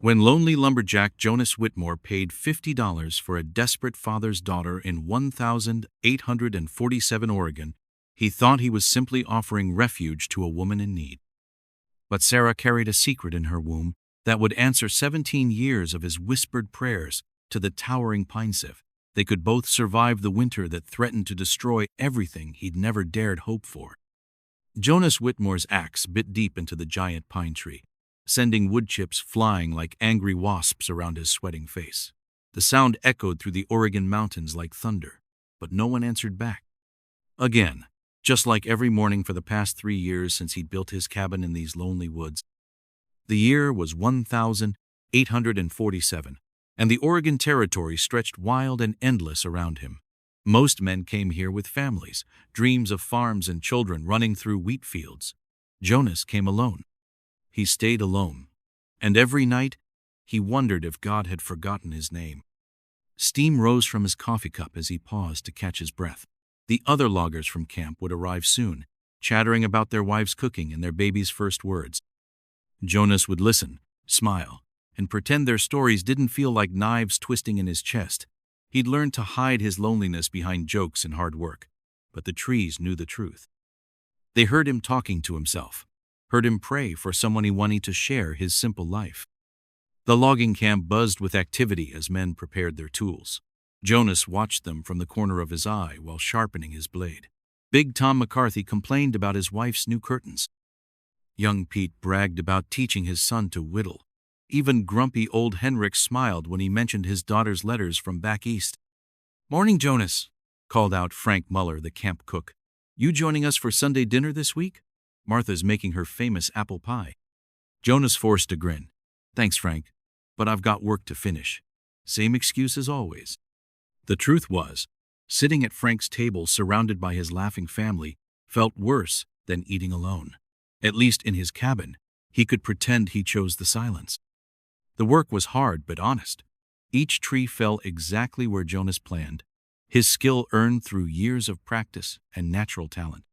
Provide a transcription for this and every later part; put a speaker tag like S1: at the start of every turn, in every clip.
S1: When lonely lumberjack Jonas Whitmore paid $50 for a desperate father's daughter in 1847 Oregon, he thought he was simply offering refuge to a woman in need. But Sarah carried a secret in her womb that would answer 17 years of his whispered prayers to the towering pine sieve. They could both survive the winter that threatened to destroy everything he'd never dared hope for. Jonas Whitmore's axe bit deep into the giant pine tree, sending wood chips flying like angry wasps around his sweating face. The sound echoed through the Oregon mountains like thunder, but no one answered back. Again, just like every morning for the past 3 years since he'd built his cabin in these lonely woods. The year was 1847, and the Oregon Territory stretched wild and endless around him. Most men came here with families, dreams of farms and children running through wheat fields. Jonas came alone. He stayed alone, and every night he wondered if God had forgotten his name. Steam rose from his coffee cup as he paused to catch his breath. The other loggers from camp would arrive soon, chattering about their wives' cooking and their baby's first words. Jonas would listen, smile, and pretend their stories didn't feel like knives twisting in his chest. He'd learned to hide his loneliness behind jokes and hard work, but the trees knew the truth. They heard him talking to himself, heard him pray for someone he wanted to share his simple life. The logging camp buzzed with activity as men prepared their tools. Jonas watched them from the corner of his eye while sharpening his blade. Big Tom McCarthy complained about his wife's new curtains. Young Pete bragged about teaching his son to whittle. Even grumpy old Henrik smiled when he mentioned his daughter's letters from back east. "Morning, Jonas," called out Frank Muller, the camp cook. "You joining us for Sunday dinner this week? Martha's making her famous apple pie." Jonas forced a grin. "Thanks, Frank, but I've got work to finish." Same excuse as always. The truth was, sitting at Frank's table surrounded by his laughing family felt worse than eating alone. At least in his cabin, he could pretend he chose the silence. The work was hard but honest. Each tree fell exactly where Jonas planned, his skill earned through years of practice and natural talent.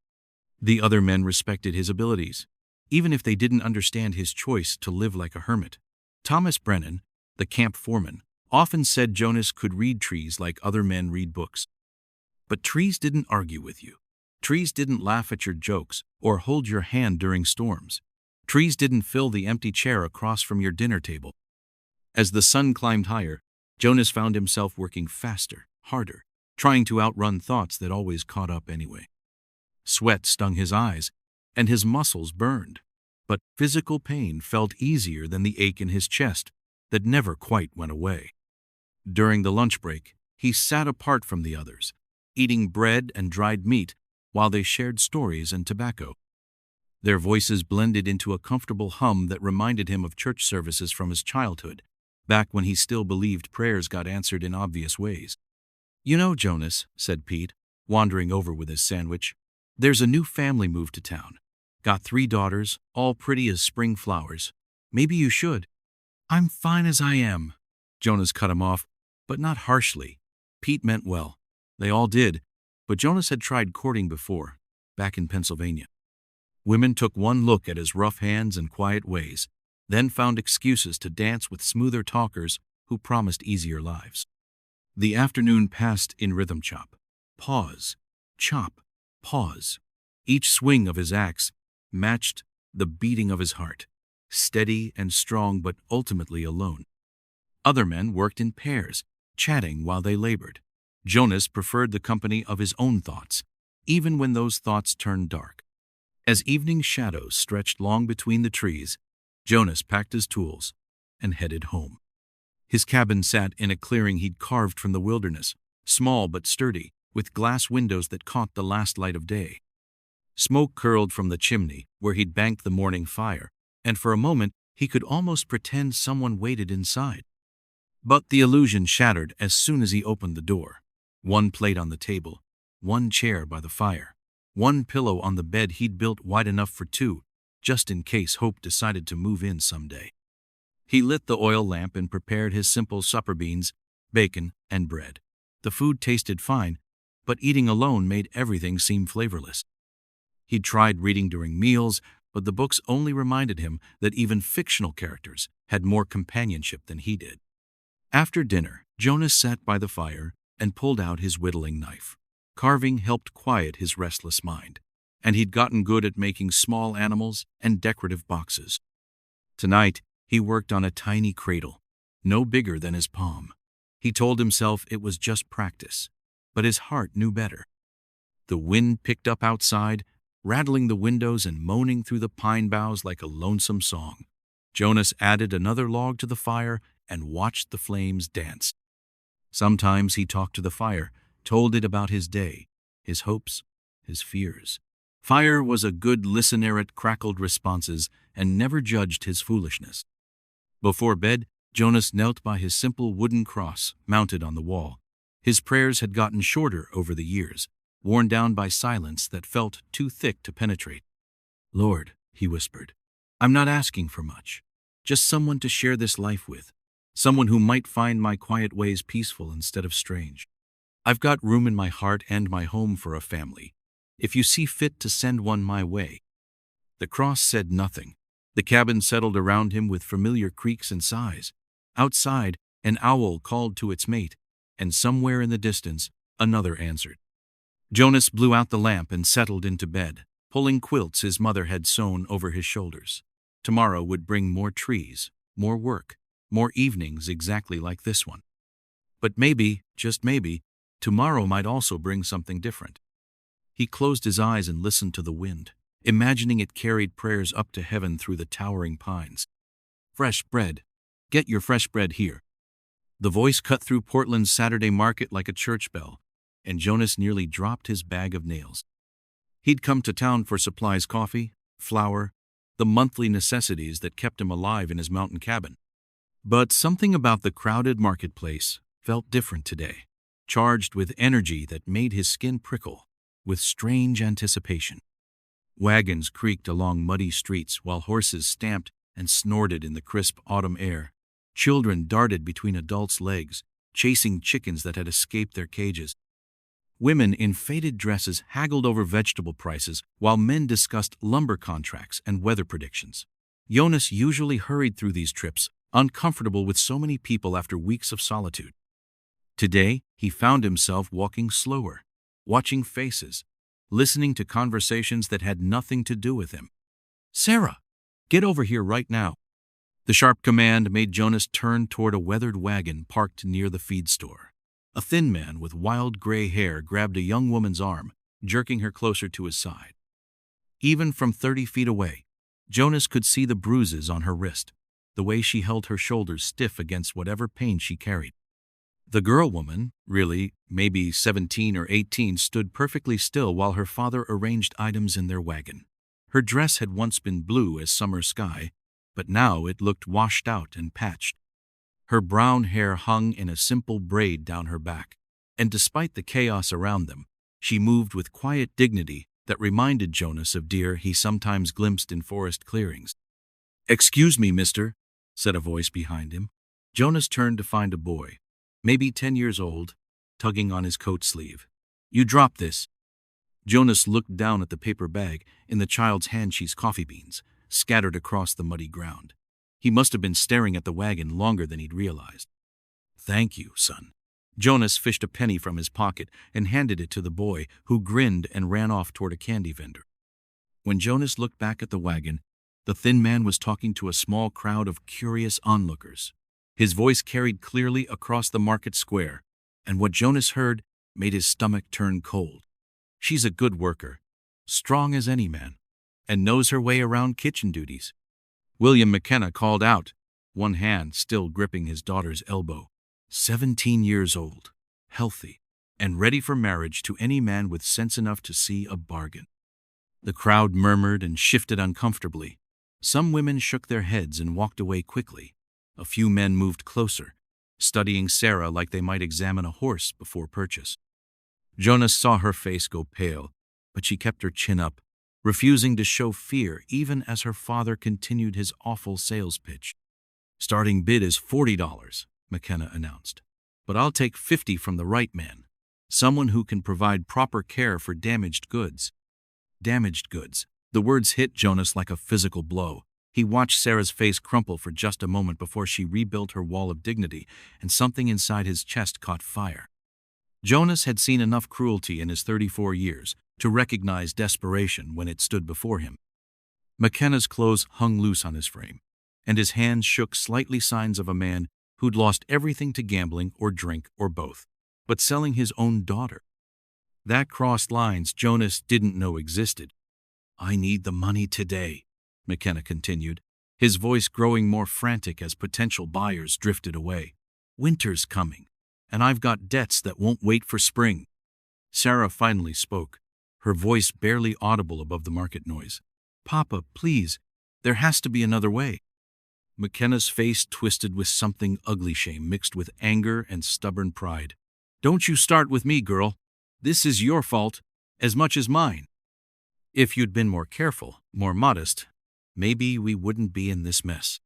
S1: The other men respected his abilities, even if they didn't understand his choice to live like a hermit. Thomas Brennan, the camp foreman, often said Jonas could read trees like other men read books. But trees didn't argue with you. Trees didn't laugh at your jokes or hold your hand during storms. Trees didn't fill the empty chair across from your dinner table. As the sun climbed higher, Jonas found himself working faster, harder, trying to outrun thoughts that always caught up anyway. Sweat stung his eyes, and his muscles burned. But physical pain felt easier than the ache in his chest that never quite went away. During the lunch break, he sat apart from the others, eating bread and dried meat while they shared stories and tobacco. Their voices blended into a comfortable hum that reminded him of church services from his childhood, back when he still believed prayers got answered in obvious ways. "You know, Jonas," said Pete, wandering over with his sandwich, "there's a new family moved to town. Got 3 daughters, all pretty as spring flowers. Maybe you should." "I'm fine as I am," Jonas cut him off, but not harshly. Pete meant well. They all did, but Jonas had tried courting before, back in Pennsylvania. Women took one look at his rough hands and quiet ways, then found excuses to dance with smoother talkers who promised easier lives. The afternoon passed in rhythm chop. Pause, chop, pause. Each swing of his axe matched the beating of his heart, steady and strong but ultimately alone. Other men worked in pairs, chatting while they labored. Jonas preferred the company of his own thoughts, even when those thoughts turned dark. As evening shadows stretched long between the trees, Jonas packed his tools and headed home. His cabin sat in a clearing he'd carved from the wilderness, small but sturdy, with glass windows that caught the last light of day. Smoke curled from the chimney where he'd banked the morning fire, and for a moment he could almost pretend someone waited inside. But the illusion shattered as soon as he opened the door. One plate on the table, one chair by the fire, one pillow on the bed he'd built wide enough for 2, just in case Hope decided to move in someday. He lit the oil lamp and prepared his simple supper: beans, bacon, and bread. The food tasted fine, but eating alone made everything seem flavorless. He'd tried reading during meals, but the books only reminded him that even fictional characters had more companionship than he did. After dinner, Jonas sat by the fire and pulled out his whittling knife. Carving helped quiet his restless mind, and he'd gotten good at making small animals and decorative boxes. Tonight, he worked on a tiny cradle, no bigger than his palm. He told himself it was just practice, but his heart knew better. The wind picked up outside, rattling the windows and moaning through the pine boughs like a lonesome song. Jonas added another log to the fire and watched the flames dance. Sometimes he talked to the fire, told it about his day, his hopes, his fears. Fire was a good listener. It crackled responses and never judged his foolishness. Before bed, Jonas knelt by his simple wooden cross mounted on the wall. His prayers had gotten shorter over the years, worn down by silence that felt too thick to penetrate. "Lord," he whispered, "I'm not asking for much. Just someone to share this life with. Someone who might find my quiet ways peaceful instead of strange. I've got room in my heart and my home for a family, if you see fit to send one my way." The cross said nothing. The cabin settled around him with familiar creaks and sighs. Outside, an owl called to its mate, and somewhere in the distance, another answered. Jonas blew out the lamp and settled into bed, pulling quilts his mother had sewn over his shoulders. Tomorrow would bring more trees, more work, more evenings exactly like this one. But maybe, just maybe, tomorrow might also bring something different. He closed his eyes and listened to the wind, imagining it carried prayers up to heaven through the towering pines. "Fresh bread. Get your fresh bread here." The voice cut through Portland's Saturday market like a church bell, and Jonas nearly dropped his bag of nails. He'd come to town for supplies: coffee, flour, the monthly necessities that kept him alive in his mountain cabin. But something about the crowded marketplace felt different today, charged with energy that made his skin prickle, with strange anticipation. Wagons creaked along muddy streets while horses stamped and snorted in the crisp autumn air. Children darted between adults' legs, chasing chickens that had escaped their cages. Women in faded dresses haggled over vegetable prices while men discussed lumber contracts and weather predictions. Jonas usually hurried through these trips, uncomfortable with so many people after weeks of solitude. Today, he found himself walking slower, watching faces, listening to conversations that had nothing to do with him. "Sarah, get over here right now." The sharp command made Jonas turn toward a weathered wagon parked near the feed store. A thin man with wild gray hair grabbed a young woman's arm, jerking her closer to his side. Even from 30 feet away, Jonas could see the bruises on her wrist, the way she held her shoulders stiff against whatever pain she carried. The girl woman, really maybe 17 or 18, stood perfectly still while her father arranged items in their wagon. Her dress had once been blue as summer sky, but now it looked washed out and patched. Her brown hair hung in a simple braid down her back, and despite the chaos around them, she moved with quiet dignity that reminded Jonas of deer he sometimes glimpsed in forest clearings. "Excuse me, mister," said a voice behind him. Jonas turned to find a boy, maybe 10 years old, tugging on his coat sleeve. "You dropped this." Jonas looked down at the paper bag. In the child's hand, she's coffee beans, scattered across the muddy ground. He must have been staring at the wagon longer than he'd realized. "Thank you, son." Jonas fished a penny from his pocket and handed it to the boy, who grinned and ran off toward a candy vendor. When Jonas looked back at the wagon, the thin man was talking to a small crowd of curious onlookers. His voice carried clearly across the market square, and what Jonas heard made his stomach turn cold. "She's a good worker, strong as any man, and knows her way around kitchen duties." William McKenna called out, one hand still gripping his daughter's elbow. 17 years old, healthy, and ready for marriage to any man with sense enough to see a bargain. The crowd murmured and shifted uncomfortably. Some women shook their heads and walked away quickly. A few men moved closer, studying Sarah like they might examine a horse before purchase. Jonas saw her face go pale, but she kept her chin up, refusing to show fear even as her father continued his awful sales pitch. "Starting bid is $40, McKenna announced. "But I'll take 50 from the right man, someone who can provide proper care for damaged goods." "Damaged goods," The words hit Jonas like a physical blow. He watched Sarah's face crumple for just a moment before she rebuilt her wall of dignity, and something inside his chest caught fire. Jonas had seen enough cruelty in his 34 years to recognize desperation when it stood before him. McKenna's clothes hung loose on his frame, and his hands shook slightly, signs of a man who'd lost everything to gambling or drink or both, but selling his own daughter. That crossed lines Jonas didn't know existed. "I need the money today," McKenna continued, his voice growing more frantic as potential buyers drifted away. "Winter's coming, and I've got debts that won't wait for spring." Sarah finally spoke, her voice barely audible above the market noise. "Papa, please, there has to be another way." McKenna's face twisted with something ugly, shame mixed with anger and stubborn pride. "Don't you start with me, girl. This is your fault, as much as mine. If you'd been more careful, more modest, maybe we wouldn't be in this mess."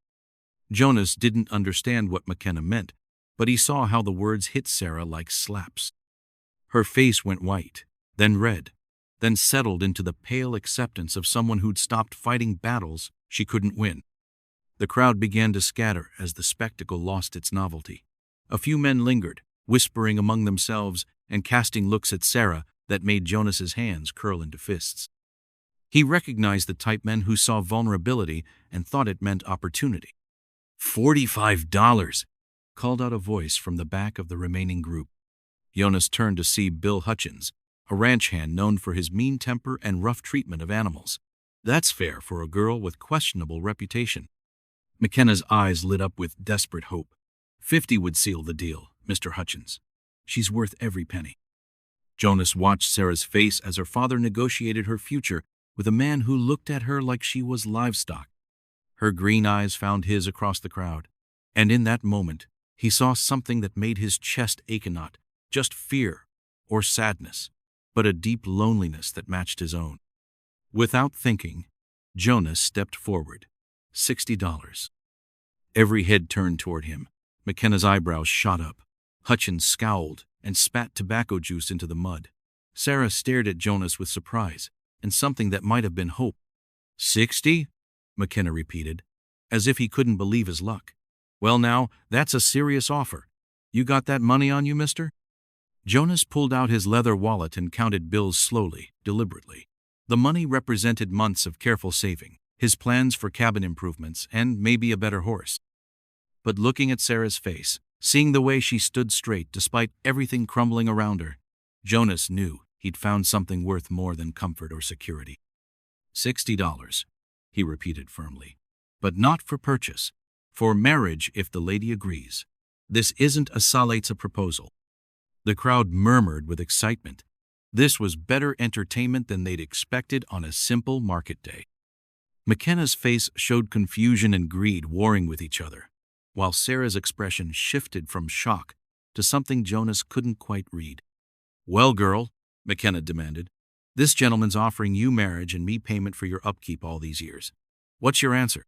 S1: Jonas didn't understand what McKenna meant, but he saw how the words hit Sarah like slaps. Her face went white, then red, then settled into the pale acceptance of someone who'd stopped fighting battles she couldn't win. The crowd began to scatter as the spectacle lost its novelty. A few men lingered, whispering among themselves and casting looks at Sarah that made Jonas's hands curl into fists. He recognized the type men who saw vulnerability and thought it meant opportunity. $45, called out a voice from the back of the remaining group. Jonas turned to see Bill Hutchins, a ranch hand known for his mean temper and rough treatment of animals. "That's fair for a girl with questionable reputation." McKenna's eyes lit up with desperate hope. "50 would seal the deal, Mr. Hutchins. She's worth every penny." Jonas watched Sarah's face as her father negotiated her future with a man who looked at her like she was livestock. Her green eyes found his across the crowd, and in that moment, he saw something that made his chest ache, not just fear or sadness, but a deep loneliness that matched his own. Without thinking, Jonas stepped forward. $60. Every head turned toward him. McKenna's eyebrows shot up. Hutchins scowled and spat tobacco juice into the mud. Sarah stared at Jonas with surprise and something that might have been hope. "60?" McKenna repeated, as if he couldn't believe his luck. "Well now, that's a serious offer. You got that money on you, mister?" Jonas pulled out his leather wallet and counted bills slowly, deliberately. The money represented months of careful saving, his plans for cabin improvements, and maybe a better horse. But looking at Sarah's face, seeing the way she stood straight despite everything crumbling around her, Jonas knew he'd found something worth more than comfort or security. $60, he repeated firmly. "But not for purchase. For marriage if the lady agrees. This isn't a Salitza proposal." The crowd murmured with excitement. This was better entertainment than they'd expected on a simple market day. McKenna's face showed confusion and greed warring with each other, while Sarah's expression shifted from shock to something Jonas couldn't quite read. "Well, girl," McKenna demanded, "this gentleman's offering you marriage and me payment for your upkeep all these years. What's your answer?"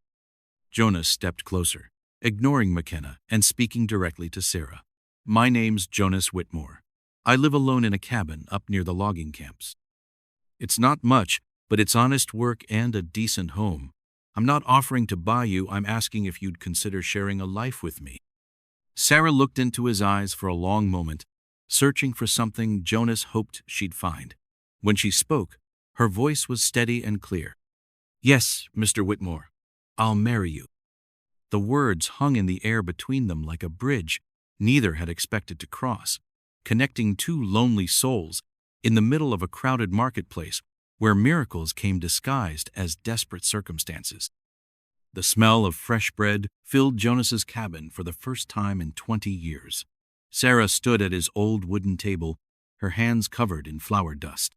S1: Jonas stepped closer, ignoring McKenna and speaking directly to Sarah. "My name's Jonas Whitmore. I live alone in a cabin up near the logging camps. It's not much, but it's honest work and a decent home. I'm not offering to buy you, I'm asking if you'd consider sharing a life with me." Sarah looked into his eyes for a long moment, searching for something Jonas hoped she'd find. When she spoke, her voice was steady and clear. "Yes, Mr. Whitmore, I'll marry you." The words hung in the air between them like a bridge neither had expected to cross, connecting two lonely souls in the middle of a crowded marketplace where miracles came disguised as desperate circumstances. The smell of fresh bread filled Jonas's cabin for the first time in 20 years. Sarah stood at his old wooden table, her hands covered in flour dust.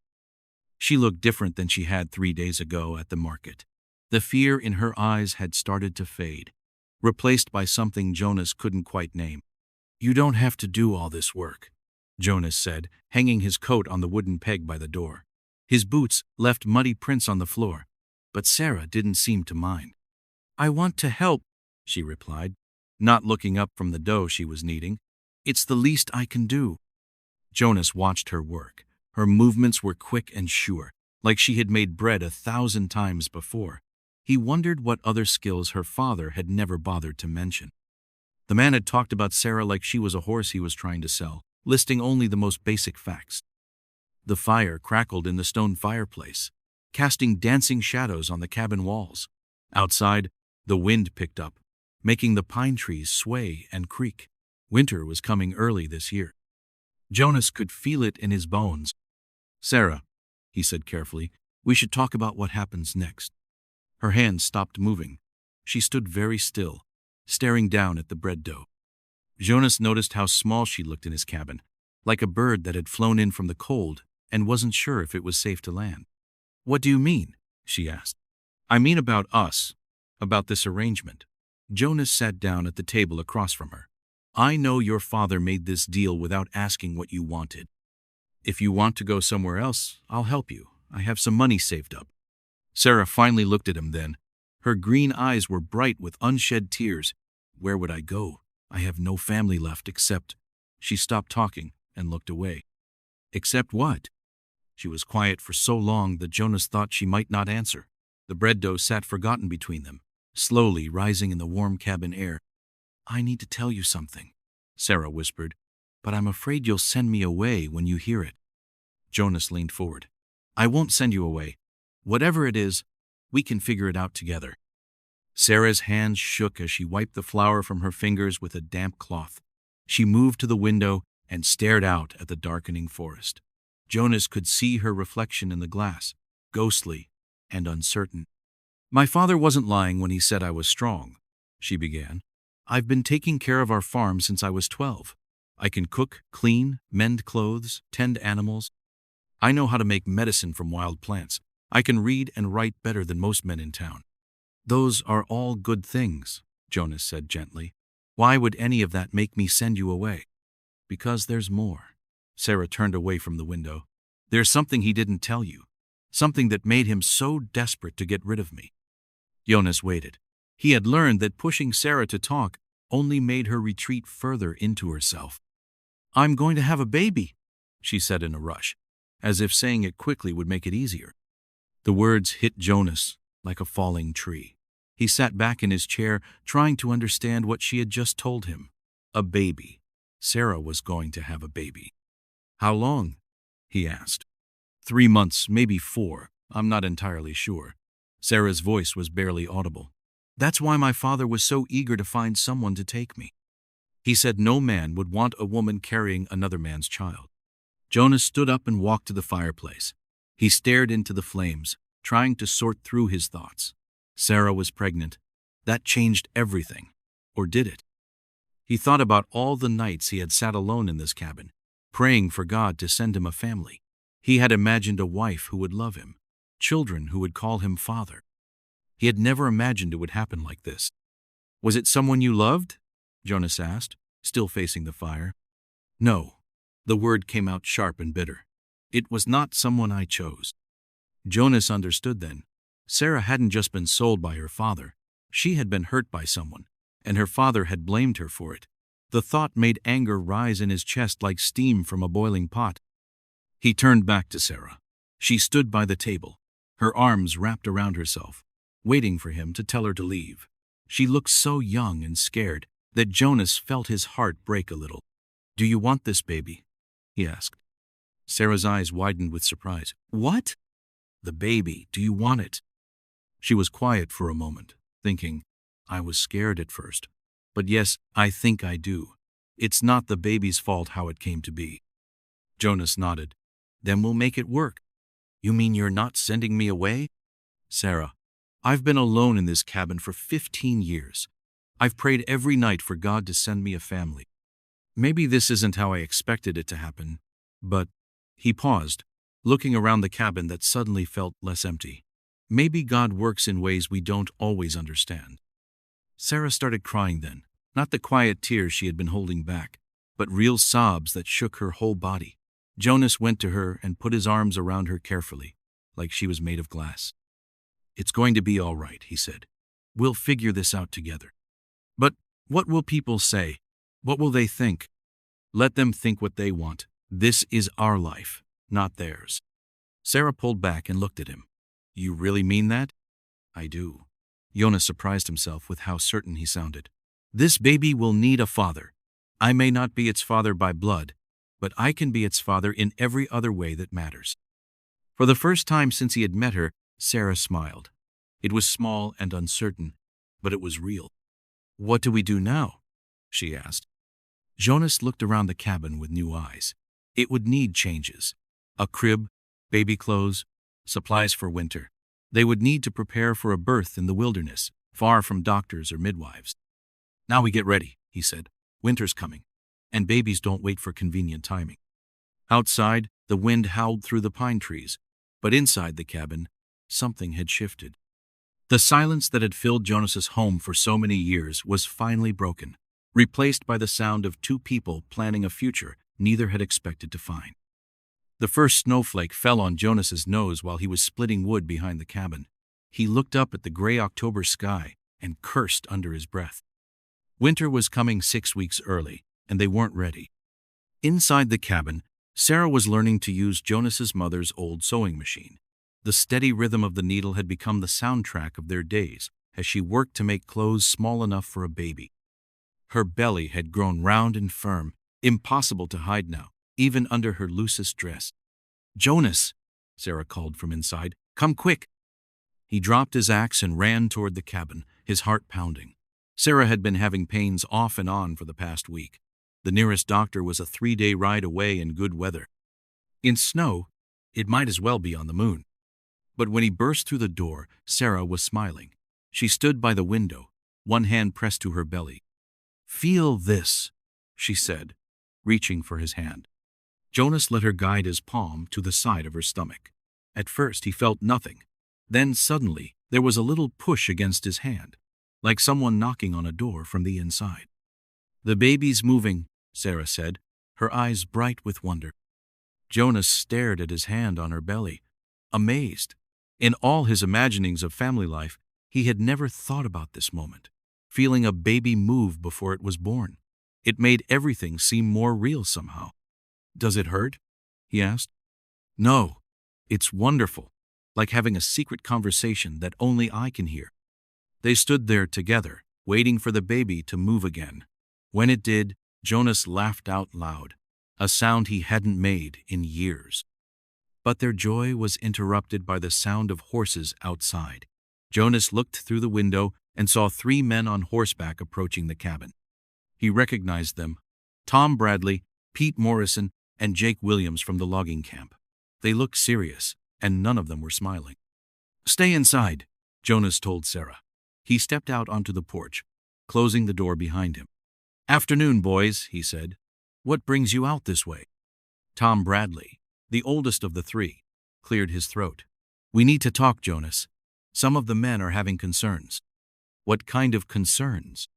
S1: She looked different than she had 3 days ago at the market. The fear in her eyes had started to fade, replaced by something Jonas couldn't quite name. "You don't have to do all this work," Jonas said, hanging his coat on the wooden peg by the door. His boots left muddy prints on the floor, but Sarah didn't seem to mind. "I want to help," she replied, not looking up from the dough she was kneading. "It's the least I can do." Jonas watched her work. Her movements were quick and sure, like she had made bread 1,000 times before. He wondered what other skills her father had never bothered to mention. The man had talked about Sarah like she was a horse he was trying to sell, listing only the most basic facts. The fire crackled in the stone fireplace, casting dancing shadows on the cabin walls. Outside, the wind picked up, making the pine trees sway and creak. Winter was coming early this year. Jonas could feel it in his bones. "Sarah," he said carefully, "we should talk about what happens next." Her hand stopped moving. She stood very still, staring down at the bread dough. Jonas noticed how small she looked in his cabin, like a bird that had flown in from the cold and wasn't sure if it was safe to land. "What do you mean?" she asked. "I mean about us, about this arrangement." Jonas sat down at the table across from her. "I know your father made this deal without asking what you wanted. If you want to go somewhere else, I'll help you. I have some money saved up." Sarah finally looked at him then. Her green eyes were bright with unshed tears. "Where would I go? I have no family left except—" She stopped talking and looked away. "Except what?" She was quiet for so long that Jonas thought she might not answer. The bread dough sat forgotten between them, slowly rising in the warm cabin air. "I need to tell you something," Sarah whispered, "but I'm afraid you'll send me away when you hear it." Jonas leaned forward. "I won't send you away. Whatever it is, we can figure it out together." Sarah's hands shook as she wiped the flour from her fingers with a damp cloth. She moved to the window and stared out at the darkening forest. Jonas could see her reflection in the glass, ghostly and uncertain. "My father wasn't lying when he said I was strong," she began. "I've been taking care of our farm since I was 12. I can cook, clean, mend clothes, tend animals. I know how to make medicine from wild plants. I can read and write better than most men in town." "Those are all good things," Jonas said gently. "Why would any of that make me send you away?" "Because there's more." Sarah turned away from the window. "There's something he didn't tell you. Something that made him so desperate to get rid of me." Jonas waited. He had learned that pushing Sarah to talk only made her retreat further into herself. "I'm going to have a baby," she said in a rush, as if saying it quickly would make it easier. The words hit Jonas like a falling tree. He sat back in his chair, trying to understand what she had just told him. A baby. Sarah was going to have a baby. "How long?" he asked. 3 months, maybe 4. I'm not entirely sure. Sarah's voice was barely audible. "That's why my father was so eager to find someone to take me. He said no man would want a woman carrying another man's child." Jonas stood up and walked to the fireplace. He stared into the flames, trying to sort through his thoughts. Sarah was pregnant. That changed everything. Or did it? He thought about all the nights he had sat alone in this cabin, praying for God to send him a family. He had imagined a wife who would love him, children who would call him father. He had never imagined it would happen like this. "Was it someone you loved?" Jonas asked, still facing the fire. "No." The word came out sharp and bitter. "It was not someone I chose." Jonas understood then. Sarah hadn't just been sold by her father. She had been hurt by someone, and her father had blamed her for it. The thought made anger rise in his chest like steam from a boiling pot. He turned back to Sarah. She stood by the table, her arms wrapped around herself, waiting for him to tell her to leave. She looked so young and scared that Jonas felt his heart break a little. "Do you want this baby?" he asked. Sarah's eyes widened with surprise. "What?" "The baby. Do you want it?" She was quiet for a moment, thinking, "I was scared at first. But yes, I think I do. It's not the baby's fault how it came to be." Jonas nodded. "Then we'll make it work." "You mean you're not sending me away?" "Sarah, I've been alone in this cabin for 15 years. I've prayed every night for God to send me a family. Maybe this isn't how I expected it to happen, but—" He paused, looking around the cabin that suddenly felt less empty. "Maybe God works in ways we don't always understand." Sarah started crying then, not the quiet tears she had been holding back, but real sobs that shook her whole body. Jonas went to her and put his arms around her carefully, like she was made of glass. "It's going to be all right," he said. "We'll figure this out together." "But what will people say? What will they think?" "Let them think what they want. This is our life, not theirs." Sarah pulled back and looked at him. You really mean that? I do. Jonas surprised himself with how certain he sounded. This baby will need a father. I may not be its father by blood, but I can be its father in every other way that matters. For the first time since he had met her, Sarah smiled. It was small and uncertain, but it was real. What do we do now? She asked. Jonas looked around the cabin with new eyes. It would need changes. A crib, baby clothes, supplies for winter. They would need to prepare for a birth in the wilderness, far from doctors or midwives. Now we get ready, he said. Winter's coming, and babies don't wait for convenient timing. Outside, the wind howled through the pine trees, but inside the cabin, something had shifted. The silence that had filled Jonas's home for so many years was finally broken, replaced by the sound of two people planning a future neither had expected to find. The first snowflake fell on Jonas's nose while he was splitting wood behind the cabin. He looked up at the gray October sky and cursed under his breath. Winter was coming 6 weeks early, and they weren't ready. Inside the cabin, Sarah was learning to use Jonas's mother's old sewing machine. The steady rhythm of the needle had become the soundtrack of their days as she worked to make clothes small enough for a baby. Her belly had grown round and firm, impossible to hide now, even under her loosest dress. Jonas, Sarah called from inside, come quick. He dropped his axe and ran toward the cabin, his heart pounding. Sarah had been having pains off and on for the past week. The nearest doctor was a 3-day ride away in good weather. In snow, it might as well be on the moon. But when he burst through the door, Sarah was smiling. She stood by the window, one hand pressed to her belly. Feel this, she said, reaching for his hand. Jonas let her guide his palm to the side of her stomach. At first he felt nothing. Then suddenly there was a little push against his hand, like someone knocking on a door from the inside. The baby's moving, Sarah said, her eyes bright with wonder. Jonas stared at his hand on her belly, amazed. In all his imaginings of family life, he had never thought about this moment, feeling a baby move before it was born. It made everything seem more real somehow. Does it hurt? He asked. No, it's wonderful, like having a secret conversation that only I can hear. They stood there together, waiting for the baby to move again. When it did, Jonas laughed out loud, a sound he hadn't made in years. But their joy was interrupted by the sound of horses outside. Jonas looked through the window and saw 3 men on horseback approaching the cabin. He recognized them: Tom Bradley, Pete Morrison, and Jake Williams from the logging camp. They looked serious, and none of them were smiling. Stay inside, Jonas told Sarah. He stepped out onto the porch, closing the door behind him. Afternoon, boys, he said. What brings you out this way? Tom Bradley, the oldest of the 3, cleared his throat. We need to talk, Jonas. Some of the men are having concerns. What kind of concerns?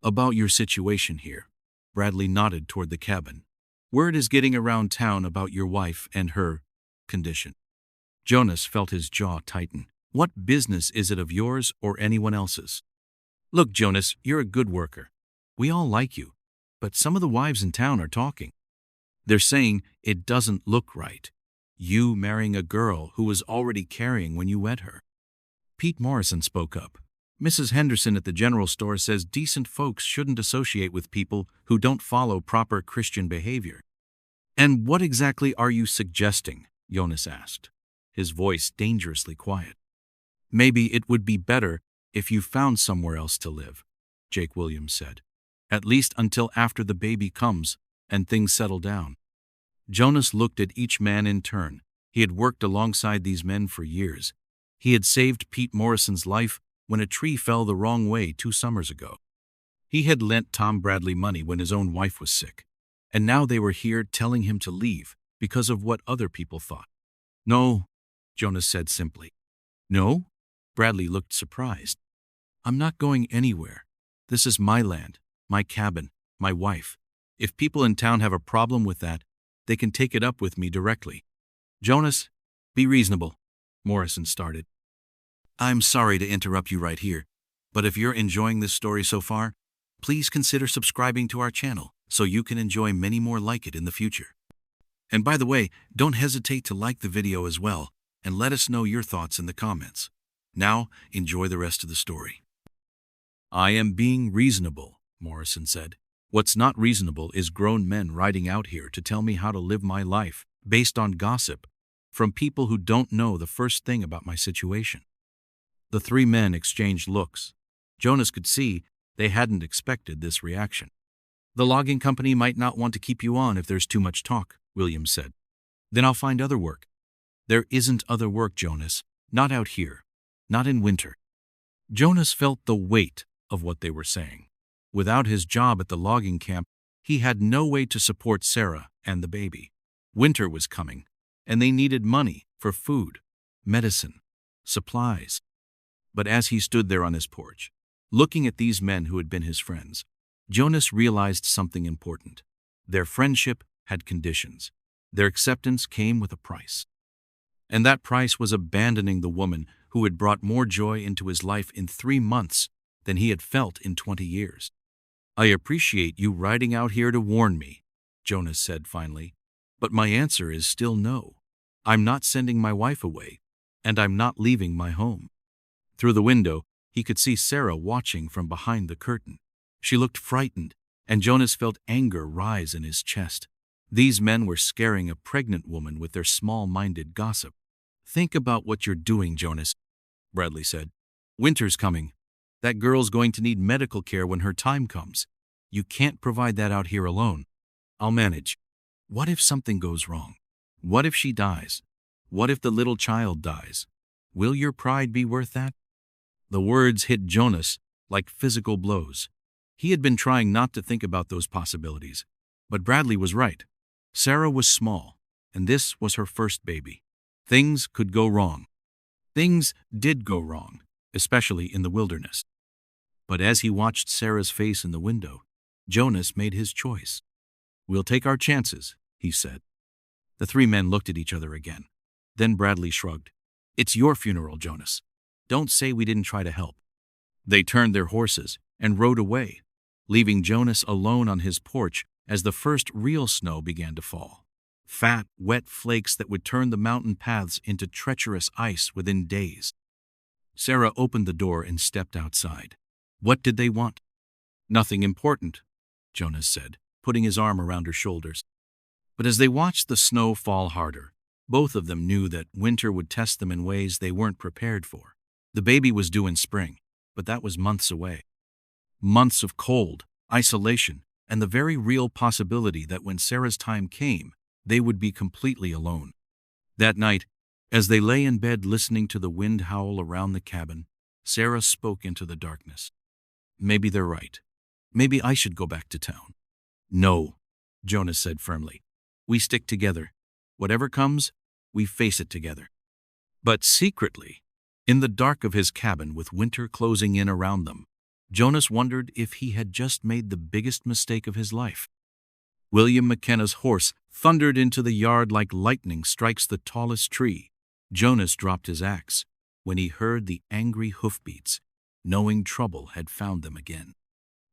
S1: About your situation here. Bradley nodded toward the cabin. Word is getting around town about your wife and her condition. Jonas felt his jaw tighten. What business is it of yours or anyone else's? Look, Jonas, you're a good worker. We all like you, but some of the wives in town are talking. They're saying it doesn't look right. You marrying a girl who was already carrying when you wed her. Pete Morrison spoke up. Mrs. Henderson at the general store says decent folks shouldn't associate with people who don't follow proper Christian behavior. And what exactly are you suggesting? Jonas asked, his voice dangerously quiet. Maybe it would be better if you found somewhere else to live, Jake Williams said. At least until after the baby comes and things settle down. Jonas looked at each man in turn. He had worked alongside these men for years. He had saved Pete Morrison's life when a tree fell the wrong way 2 summers ago. He had lent Tom Bradley money when his own wife was sick. And now they were here telling him to leave because of what other people thought. No, Jonas said simply. No? Bradley looked surprised. I'm not going anywhere. This is my land, my cabin, my wife. If people in town have a problem with that, they can take it up with me directly. Jonas, be reasonable, Morrison started. I'm sorry to interrupt you right here, but if you're enjoying this story so far, please consider subscribing to our channel so you can enjoy many more like it in the future. And by the way, don't hesitate to like the video as well, and let us know your thoughts in the comments. Now, enjoy the rest of the story. I am being reasonable, Morrison said. What's not reasonable is grown men riding out here to tell me how to live my life, based on gossip, from people who don't know the first thing about my situation. The three men exchanged looks. Jonas could see they hadn't expected this reaction. The logging company might not want to keep you on if there's too much talk, William said. Then I'll find other work. There isn't other work, Jonas. Not out here. Not in winter. Jonas felt the weight of what they were saying. Without his job at the logging camp, he had no way to support Sarah and the baby. Winter was coming, and they needed money for food, medicine, supplies. But as he stood there on his porch, looking at these men who had been his friends, Jonas realized something important. Their friendship had conditions. Their acceptance came with a price. And that price was abandoning the woman who had brought more joy into his life in 3 months than he had felt in 20 years. I appreciate you riding out here to warn me, Jonas said finally, but my answer is still no. I'm not sending my wife away, and I'm not leaving my home. Through the window, he could see Sarah watching from behind the curtain. She looked frightened, and Jonas felt anger rise in his chest. These men were scaring a pregnant woman with their small-minded gossip. Think about what you're doing, Jonas, Bradley said. Winter's coming. That girl's going to need medical care when her time comes. You can't provide that out here alone. I'll manage. What if something goes wrong? What if she dies? What if the little child dies? Will your pride be worth that? The words hit Jonas like physical blows. He had been trying not to think about those possibilities. But Bradley was right. Sarah was small, and this was her first baby. Things could go wrong. Things did go wrong, especially in the wilderness. But as he watched Sarah's face in the window, Jonas made his choice. We'll take our chances, he said. The three men looked at each other again. Then Bradley shrugged. It's your funeral, Jonas. Don't say we didn't try to help. They turned their horses and rode away, leaving Jonas alone on his porch as the first real snow began to fall. Fat, wet flakes that would turn the mountain paths into treacherous ice within days. Sarah opened the door and stepped outside. What did they want? Nothing important, Jonas said, putting his arm around her shoulders. But as they watched the snow fall harder, both of them knew that winter would test them in ways they weren't prepared for. The baby was due in spring, but that was months away. Months of cold, isolation, and the very real possibility that when Sarah's time came, they would be completely alone. That night, as they lay in bed listening to the wind howl around the cabin, Sarah spoke into the darkness. Maybe they're right. Maybe I should go back to town. No, Jonas said firmly. We stick together. Whatever comes, we face it together. But secretly, in the dark of his cabin with winter closing in around them, Jonas wondered if he had just made the biggest mistake of his life. William McKenna's horse thundered into the yard like lightning strikes the tallest tree. Jonas dropped his axe when he heard the angry hoofbeats, knowing trouble had found them again.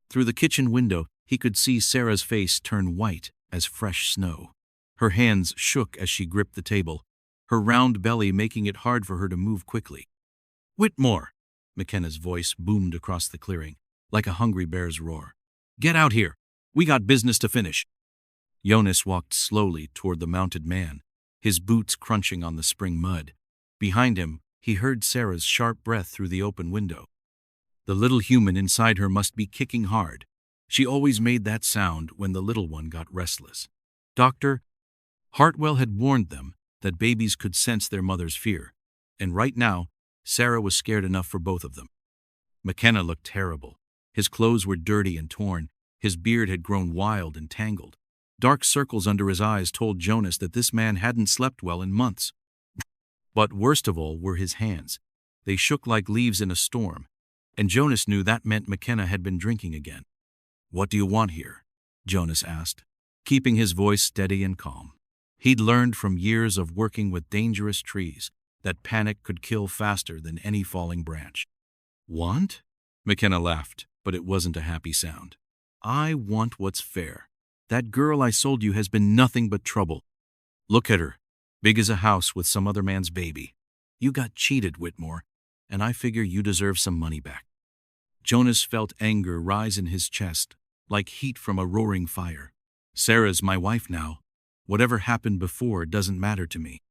S1: Through the kitchen window, he could see Sarah's face turn white as fresh snow. Her hands shook as she gripped the table, her round belly making it hard for her to move quickly. Whitmore! McKenna's voice boomed across the clearing, like a hungry bear's roar. Get out here! We got business to finish! Jonas walked slowly toward the mounted man, his boots crunching on the spring mud. Behind him, he heard Sarah's sharp breath through the open window. The little human inside her must be kicking hard. She always made that sound when the little one got restless. Dr. Hartwell had warned them that babies could sense their mother's fear, and right now, Sarah was scared enough for both of them. McKenna looked terrible. His clothes were dirty and torn. His beard had grown wild and tangled. Dark circles under his eyes told Jonas that this man hadn't slept well in months. But worst of all were his hands. They shook like leaves in a storm, and Jonas knew that meant McKenna had been drinking again. What do you want here? Jonas asked, keeping his voice steady and calm. He'd learned from years of working with dangerous trees that panic could kill faster than any falling branch. Want? McKenna laughed, but it wasn't a happy sound. I want what's fair. That girl I sold you has been nothing but trouble. Look at her, big as a house with some other man's baby. You got cheated, Whitmore, and I figure you deserve some money back. Jonas felt anger rise in his chest, like heat from a roaring fire. Sarah's my wife now. Whatever happened before doesn't matter to me.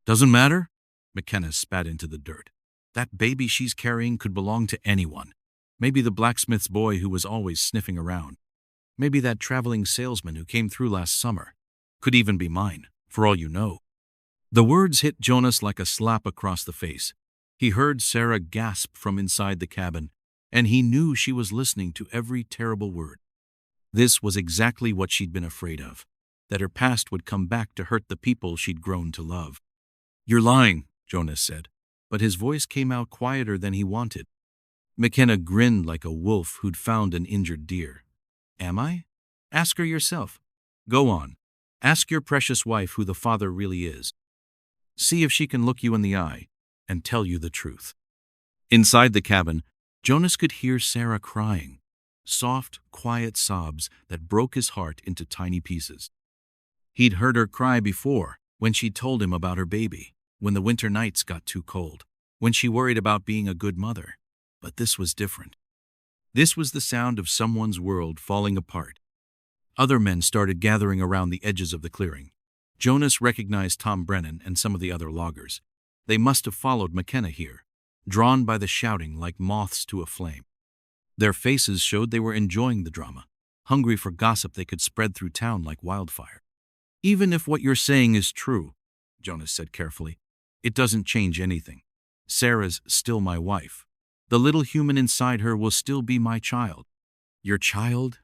S1: Doesn't matter? McKenna spat into the dirt. That baby she's carrying could belong to anyone. Maybe the blacksmith's boy who was always sniffing around. Maybe that traveling salesman who came through last summer. Could even be mine, for all you know. The words hit Jonas like a slap across the face. He heard Sarah gasp from inside the cabin, and he knew she was listening to every terrible word. This was exactly what she'd been afraid of, that her past would come back to hurt the people she'd grown to love. You're lying, Jonas said, but his voice came out quieter than he wanted. McKenna grinned like a wolf who'd found an injured deer. Am I? Ask her yourself. Go on. Ask your precious wife who the father really is. See if she can look you in the eye and tell you the truth. Inside the cabin, Jonas could hear Sarah crying, soft, quiet sobs that broke his heart into tiny pieces. He'd heard her cry before, when she told him about her baby, when the winter nights got too cold, when she worried about being a good mother. But this was different. This was the sound of someone's world falling apart. Other men started gathering around the edges of the clearing. Jonas recognized Tom Brennan and some of the other loggers. They must have followed McKenna here, drawn by the shouting like moths to a flame. Their faces showed they were enjoying the drama, hungry for gossip they could spread through town like wildfire. Even if what you're saying is true, Jonas said carefully, it doesn't change anything. Sarah's still my wife. The little human inside her will still be my child. Your child?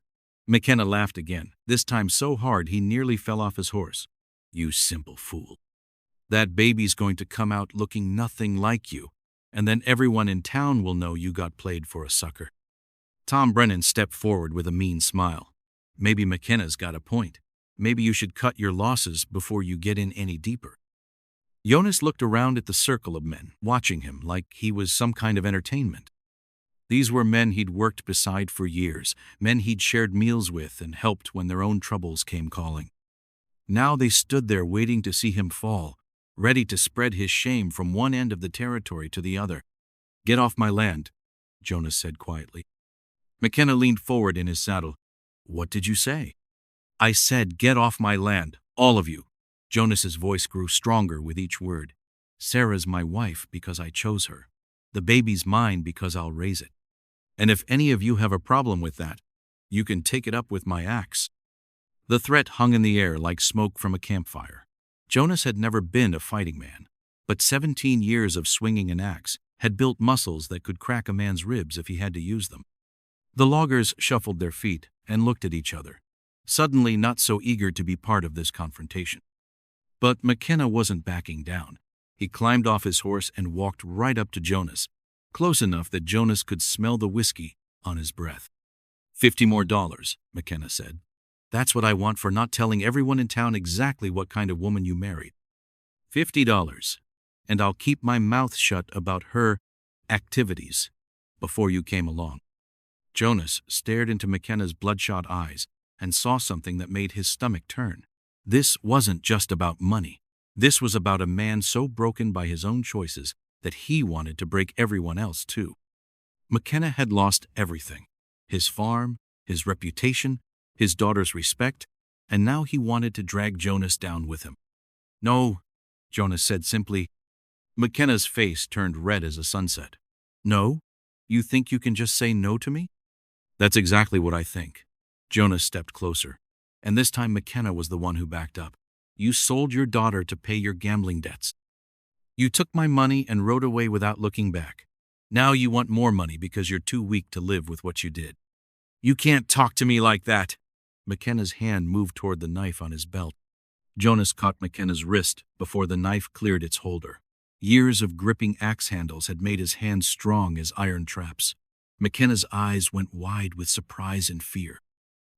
S1: McKenna laughed again, this time so hard he nearly fell off his horse. You simple fool. That baby's going to come out looking nothing like you, and then everyone in town will know you got played for a sucker. Tom Brennan stepped forward with a mean smile. Maybe McKenna's got a point. Maybe you should cut your losses before you get in any deeper. Jonas looked around at the circle of men, watching him like he was some kind of entertainment. These were men he'd worked beside for years, men he'd shared meals with and helped when their own troubles came calling. Now they stood there waiting to see him fall, ready to spread his shame from one end of the territory to the other. Get off my land, Jonas said quietly. McKenna leaned forward in his saddle. What did you say? I said, get off my land, all of you. Jonas's voice grew stronger with each word. Sarah's my wife because I chose her. The baby's mine because I'll raise it. And if any of you have a problem with that, you can take it up with my axe. The threat hung in the air like smoke from a campfire. Jonas had never been a fighting man, but 17 years of swinging an axe had built muscles that could crack a man's ribs if he had to use them. The loggers shuffled their feet and looked at each other, suddenly not so eager to be part of this confrontation. But McKenna wasn't backing down. He climbed off his horse and walked right up to Jonas, close enough that Jonas could smell the whiskey on his breath. $50 more, McKenna said. That's what I want for not telling everyone in town exactly what kind of woman you married. $50, and I'll keep my mouth shut about her activities before you came along. Jonas stared into McKenna's bloodshot eyes and saw something that made his stomach turn. This wasn't just about money. This was about a man so broken by his own choices that he wanted to break everyone else too. McKenna had lost everything. His farm, his reputation, his daughter's respect, and now he wanted to drag Jonas down with him. No, Jonas said simply. McKenna's face turned red as a sunset. No? You think you can just say no to me? That's exactly what I think. Jonas stepped closer, and this time McKenna was the one who backed up. You sold your daughter to pay your gambling debts. You took my money and rode away without looking back. Now you want more money because you're too weak to live with what you did. You can't talk to me like that. McKenna's hand moved toward the knife on his belt. Jonas caught McKenna's wrist before the knife cleared its holder. Years of gripping axe handles had made his hands strong as iron traps. McKenna's eyes went wide with surprise and fear.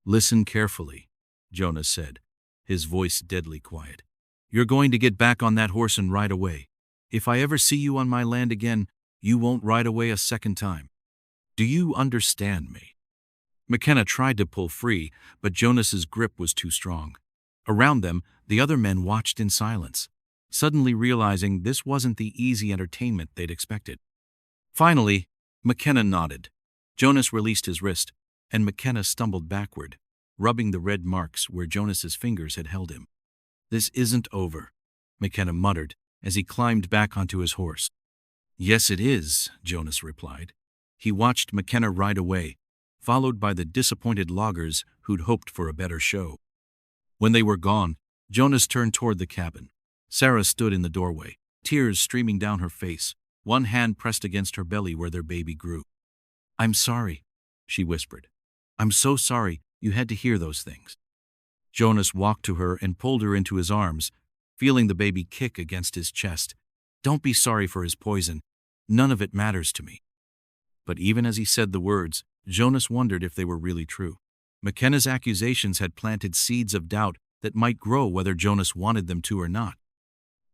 S1: Listen carefully, Jonas said, his voice deadly quiet. You're going to get back on that horse and ride away. If I ever see you on my land again, you won't ride away a second time. Do you understand me? McKenna tried to pull free, but Jonas's grip was too strong. Around them, the other men watched in silence, suddenly realizing this wasn't the easy entertainment they'd expected. Finally, McKenna nodded. Jonas released his wrist, and McKenna stumbled backward, rubbing the red marks where Jonas's fingers had held him. "This isn't over," McKenna muttered as he climbed back onto his horse. "Yes, it is," Jonas replied. He watched McKenna ride away, followed by the disappointed loggers who'd hoped for a better show. When they were gone, Jonas turned toward the cabin. Sarah stood in the doorway, tears streaming down her face, one hand pressed against her belly where their baby grew. "I'm sorry," she whispered. "I'm so sorry you had to hear those things." Jonas walked to her and pulled her into his arms, feeling the baby kick against his chest. "Don't be sorry for his poison. None of it matters to me." But even as he said the words, Jonas wondered if they were really true. McKenna's accusations had planted seeds of doubt that might grow whether Jonas wanted them to or not.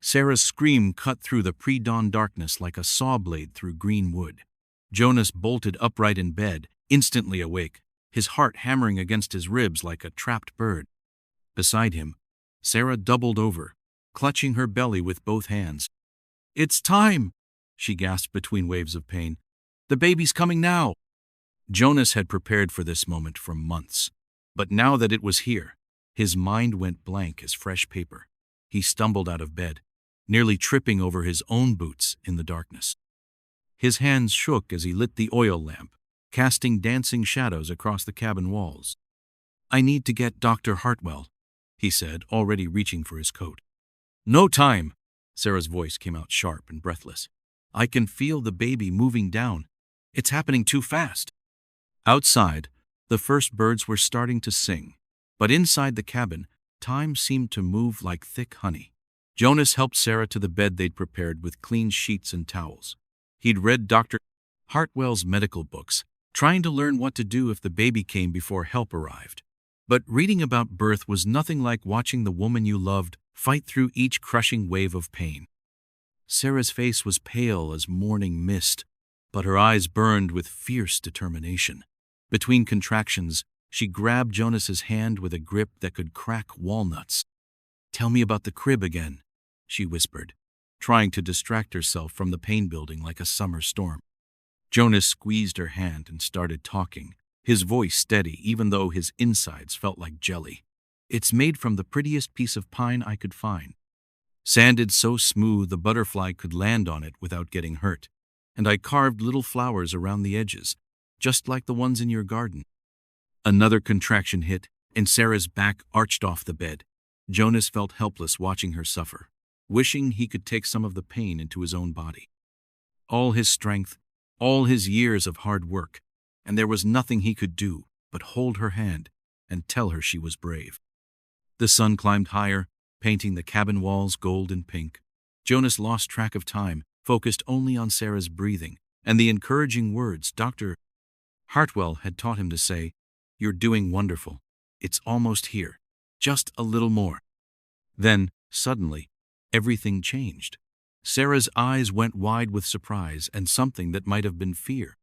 S1: Sarah's scream cut through the pre-dawn darkness like a saw blade through green wood. Jonas bolted upright in bed, instantly awake, his heart hammering against his ribs like a trapped bird. Beside him, Sarah doubled over, clutching her belly with both hands. "It's time!" she gasped between waves of pain. "The baby's coming now!" Jonas had prepared for this moment for months, but now that it was here, his mind went blank as fresh paper. He stumbled out of bed, nearly tripping over his own boots in the darkness. His hands shook as he lit the oil lamp, casting dancing shadows across the cabin walls. "I need to get Dr. Hartwell," he said, already reaching for his coat. "No time!" Sarah's voice came out sharp and breathless. "I can feel the baby moving down. It's happening too fast." Outside, the first birds were starting to sing, but inside the cabin, time seemed to move like thick honey. Jonas helped Sarah to the bed they'd prepared with clean sheets and towels. He'd read Dr. Hartwell's medical books, trying to learn what to do if the baby came before help arrived. But reading about birth was nothing like watching the woman you loved fight through each crushing wave of pain. Sarah's face was pale as morning mist, but her eyes burned with fierce determination. Between contractions, she grabbed Jonas's hand with a grip that could crack walnuts. "Tell me about the crib again," she whispered, trying to distract herself from the pain building like a summer storm. Jonas squeezed her hand and started talking, his voice steady even though his insides felt like jelly. "It's made from the prettiest piece of pine I could find. Sanded so smooth the butterfly could land on it without getting hurt. And I carved little flowers around the edges, just like the ones in your garden." Another contraction hit, and Sarah's back arched off the bed. Jonas felt helpless watching her suffer, wishing he could take some of the pain into his own body. All his strength, all his years of hard work, and there was nothing he could do but hold her hand and tell her she was brave. The sun climbed higher, painting the cabin walls gold and pink. Jonas lost track of time, focused only on Sarah's breathing and the encouraging words Dr. Hartwell had taught him to say, "You're doing wonderful. It's almost here. Just a little more." Then, suddenly, everything changed. Sarah's eyes went wide with surprise and something that might have been fear.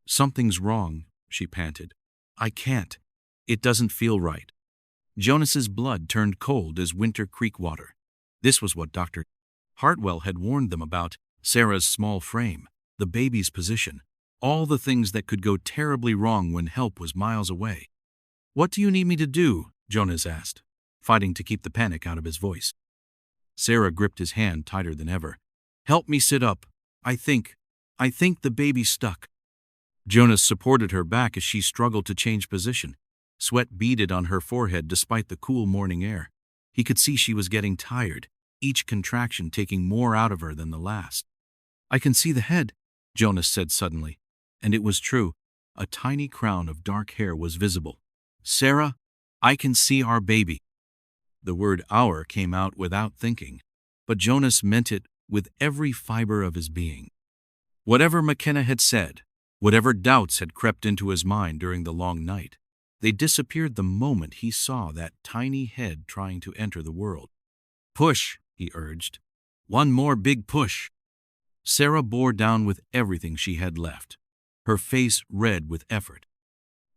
S1: "Something's wrong," she panted. "I can't. It doesn't feel right." Jonas's blood turned cold as winter creek water. This was what Dr. Hartwell had warned them about: Sarah's small frame, the baby's position, all the things that could go terribly wrong when help was miles away. "What do you need me to do?" Jonas asked, fighting to keep the panic out of his voice. Sarah gripped his hand tighter than ever. "Help me sit up. I think the baby's stuck." Jonas supported her back as she struggled to change position. Sweat beaded on her forehead despite the cool morning air. He could see she was getting tired, each contraction taking more out of her than the last. "I can see the head," Jonas said suddenly. And it was true. A tiny crown of dark hair was visible. "Sarah, I can see our baby." The word "our" came out without thinking, but Jonas meant it with every fiber of his being. Whatever McKenna had said, whatever doubts had crept into his mind during the long night, they disappeared the moment he saw that tiny head trying to enter the world. "Push," he urged. "One more big push." Sarah bore down with everything she had left, her face red with effort.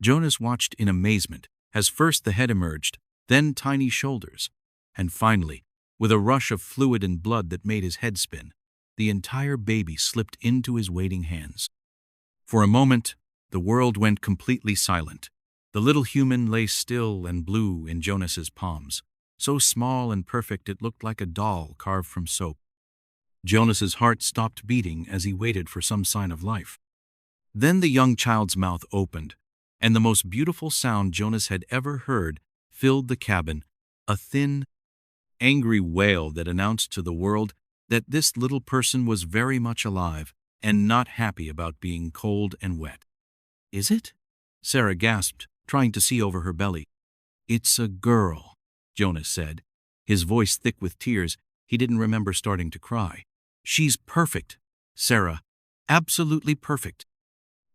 S1: Jonas watched in amazement as first the head emerged, then tiny shoulders, and finally, with a rush of fluid and blood that made his head spin, the entire baby slipped into his waiting hands. For a moment, the world went completely silent. The little human lay still and blue in Jonas's palms, so small and perfect it looked like a doll carved from soap. Jonas's heart stopped beating as he waited for some sign of life. Then the young child's mouth opened, and the most beautiful sound Jonas had ever heard filled the cabin, a thin, angry wail that announced to the world that this little person was very much alive and not happy about being cold and wet. "Is it?" Sarah gasped, trying to see over her belly. "It's a girl," Jonas said, his voice thick with tears. He didn't remember starting to cry. "She's perfect, Sarah, absolutely perfect."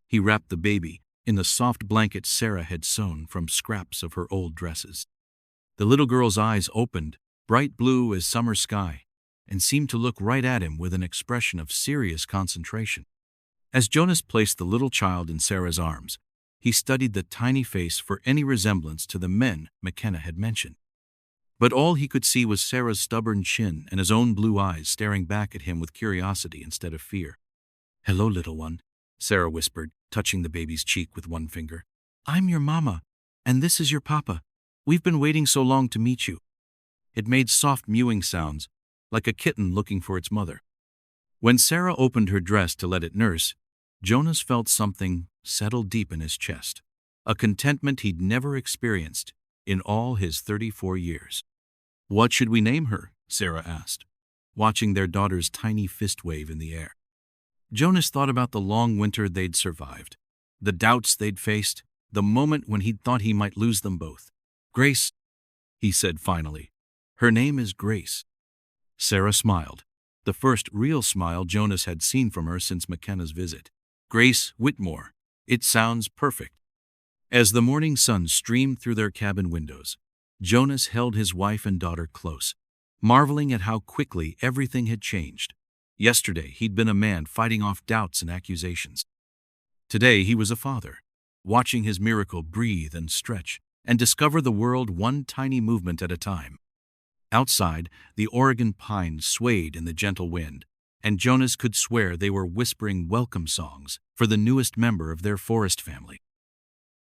S1: He wrapped the baby in the soft blanket Sarah had sewn from scraps of her old dresses. The little girl's eyes opened, bright blue as summer sky, and seemed to look right at him with an expression of serious concentration. As Jonas placed the little child in Sarah's arms, he studied the tiny face for any resemblance to the men McKenna had mentioned. But all he could see was Sarah's stubborn chin and his own blue eyes staring back at him with curiosity instead of fear. "Hello, little one," Sarah whispered, touching the baby's cheek with one finger. "I'm your mama, and this is your papa. We've been waiting so long to meet you." It made soft mewing sounds, like a kitten looking for its mother. When Sarah opened her dress to let it nurse, Jonas felt something settle deep in his chest, a contentment he'd never experienced in all his 34 years. "What should we name her?" Sarah asked, watching their daughter's tiny fist wave in the air. Jonas thought about the long winter they'd survived, the doubts they'd faced, the moment when he'd thought he might lose them both. "Grace," he said finally. "Her name is Grace." Sarah smiled, the first real smile Jonas had seen from her since McKenna's visit. "Grace Whitmore. It sounds perfect." As the morning sun streamed through their cabin windows, Jonas held his wife and daughter close, marveling at how quickly everything had changed. Yesterday, he'd been a man fighting off doubts and accusations. Today, he was a father, watching his miracle breathe and stretch and discover the world one tiny movement at a time. Outside, the Oregon pines swayed in the gentle wind, and Jonas could swear they were whispering welcome songs for the newest member of their forest family.